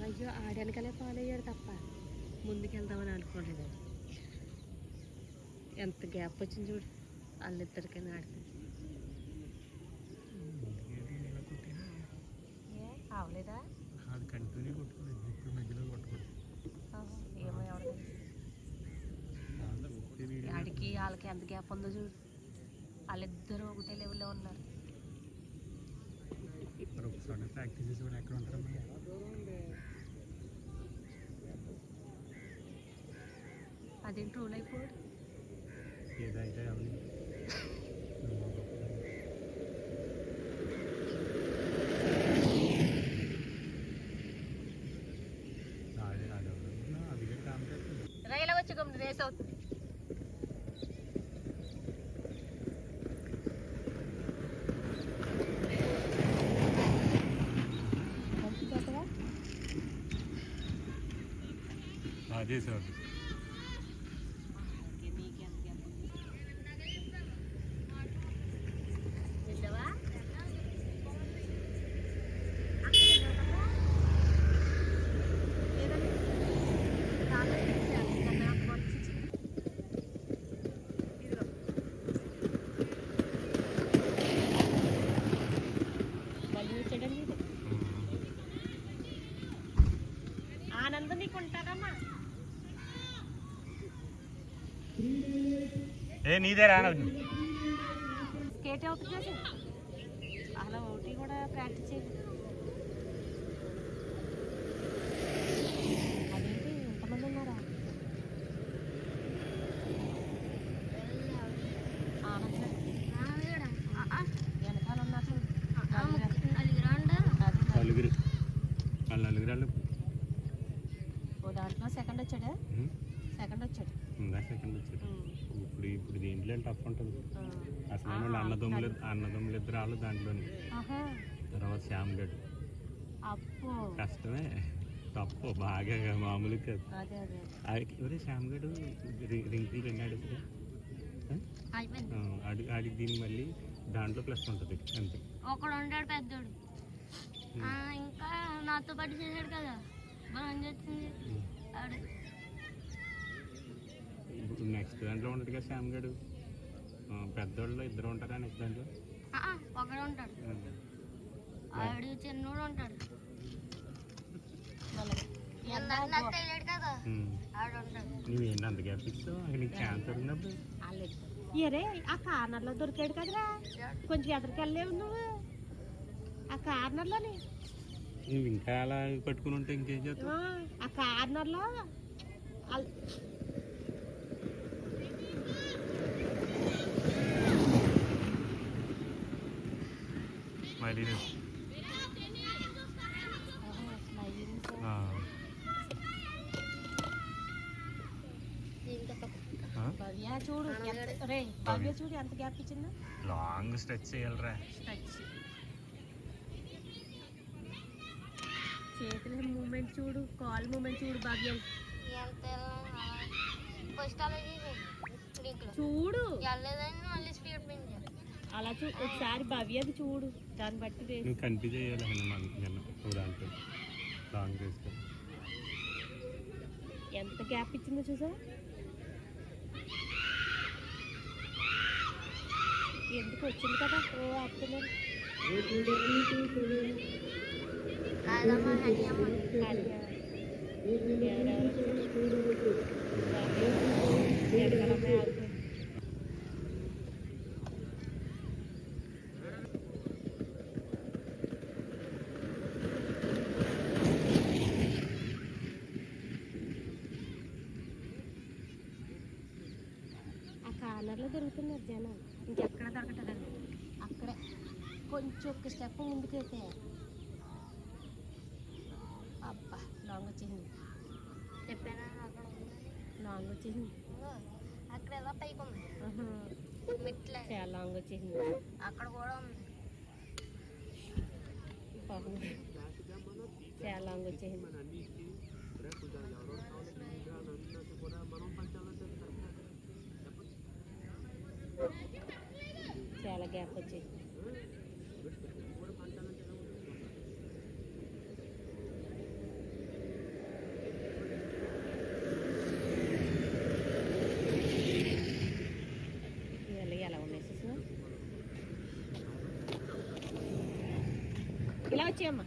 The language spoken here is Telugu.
అయ్యో ఆడెనకలే ఫాలో అయ్యాడు తప్ప ముందుకెళ్దామని అనుకోలేదు. ఎంత గ్యాప్ వచ్చింది చూడు వాళ్ళిద్దరికైనా ఆడితే. అవలేదా అది కంటిన్యూ కొట్టుకోలేదు, ఇప్పుడు మధ్యలో కొట్టుకోలేదు. ఏమో ఎవరు ఆడికి వాళ్ళకి ఎంత గ్యాప్ ఉందో చూడు. వాళ్ళిద్దరూ ఒకటే లెవెల్లో ఉన్నారు. మరి ఒకసారి ప్రాక్టీస్ చేసి కూడా ఎక్కడ ఉంటారమ్మా? అదేంటి రూల్ అయిపోయాడు. ఏదైతే అవి రైలు వచ్చి గమ్మున రేస్ అవుతుంది. అదే సార్ ఆనందం నీకు ఉంటారమ్మా. నీదేరా స్కేట్ అవుట్ చేసి అలా ఒకటి కూడా ప్రాక్టీస్ చేయాలి. అదేంటి ఎంతమంది ఉన్నారా? వెనకాల ఉన్నారు నలుగురు. వాళ్ళు నలుగురు ఓ దాంట్లో సెకండ్ వచ్చాడా? సెకండ్ వచ్చాడు. సెకండ్ వచ్చాడు. ఇప్పుడు దీంట్లో టఫ్ ఉంటుంది అసలు. అన్నదమ్ములు ఇద్దరు వాళ్ళు దాంట్లోనే. తర్వాత శ్యామ్ గడ్ కష్టమే, తప్పు బాగా మామూలు కాదు. ఎవరే శ్యామ్ గడు రింకులు రెండు ఆడికి దీనికి మళ్ళీ దాంట్లో ప్లస్ ఉంటుంది అంతే. ఒకడు ఉంటాడు పెద్దోడు, ఇంకా నాతో పాటు చేశాడు కదా బాగా చేస్తుంది. ఇప్పుడు నెక్స్ట్ దాంట్లో ఉంటుంది కదా శ్యామ్ గడు. పెద్దోళ్ళు ఇద్దరు ఉంటారా నెక్స్ట్ దాంట్లో? ఒకడు ఉంటాడు, ఆడు చిన్నోడు ఉంటాడు. నువ్వేంటి అంత గ్యాప్ ఇస్తావు? నీకు క్యాన్సర్ ఉన్నప్పుడు అరే ఆ కార్నర్లో దొరికాడు కదరా, కొంచెం ఎదరికి వెళ్ళలేవు నువ్వు ఆ కార్నర్లోని. నువ్వు ఇంకా అలా పట్టుకుని ఉంటే ఇంకేం చేస్తావు? ఆ కార్నర్లో చూడు రే భవ్య చూడు ఎంత గ్యాప్ ఇచ్చిందో. లాంగ్ స్ట్రెచ్ చేయాలరా. చేతుల మూమెంట్ చూడు, కాల్ మూమెంట్ చూడు భవ్య. చూడు అలా చూ ఒకసారి భవ్యది చూడు, దాన్ని బట్టి కనిపి చేయాలి దాంట్లో లాంగ్ రేస్. ఎంత గ్యాప్ ఇచ్చిందో చూసా. ఎందుకు వచ్చింది కదా ఓ ఆపుతున్నారు. ఆ కార్నర్లో దొరుకుతున్నారు జనం, ఇంకెక్కడ దొరకటదండి. అక్కడే కొంచెం ఒక స్టెప్ ముందుకైతే అబ్బా లాంగ్ వచ్చేసింది. లాంగ్ వచ్చేసింది అక్కడ ఎలా పైకి ఉంది చాలా లాంగ్ వచ్చేసింది. అక్కడ కూడా ఉంది చాలా లాంగ్ వచ్చేసింది. చాలా గ్యాప్ వచ్చేసింది. వచ్చేయమ్మా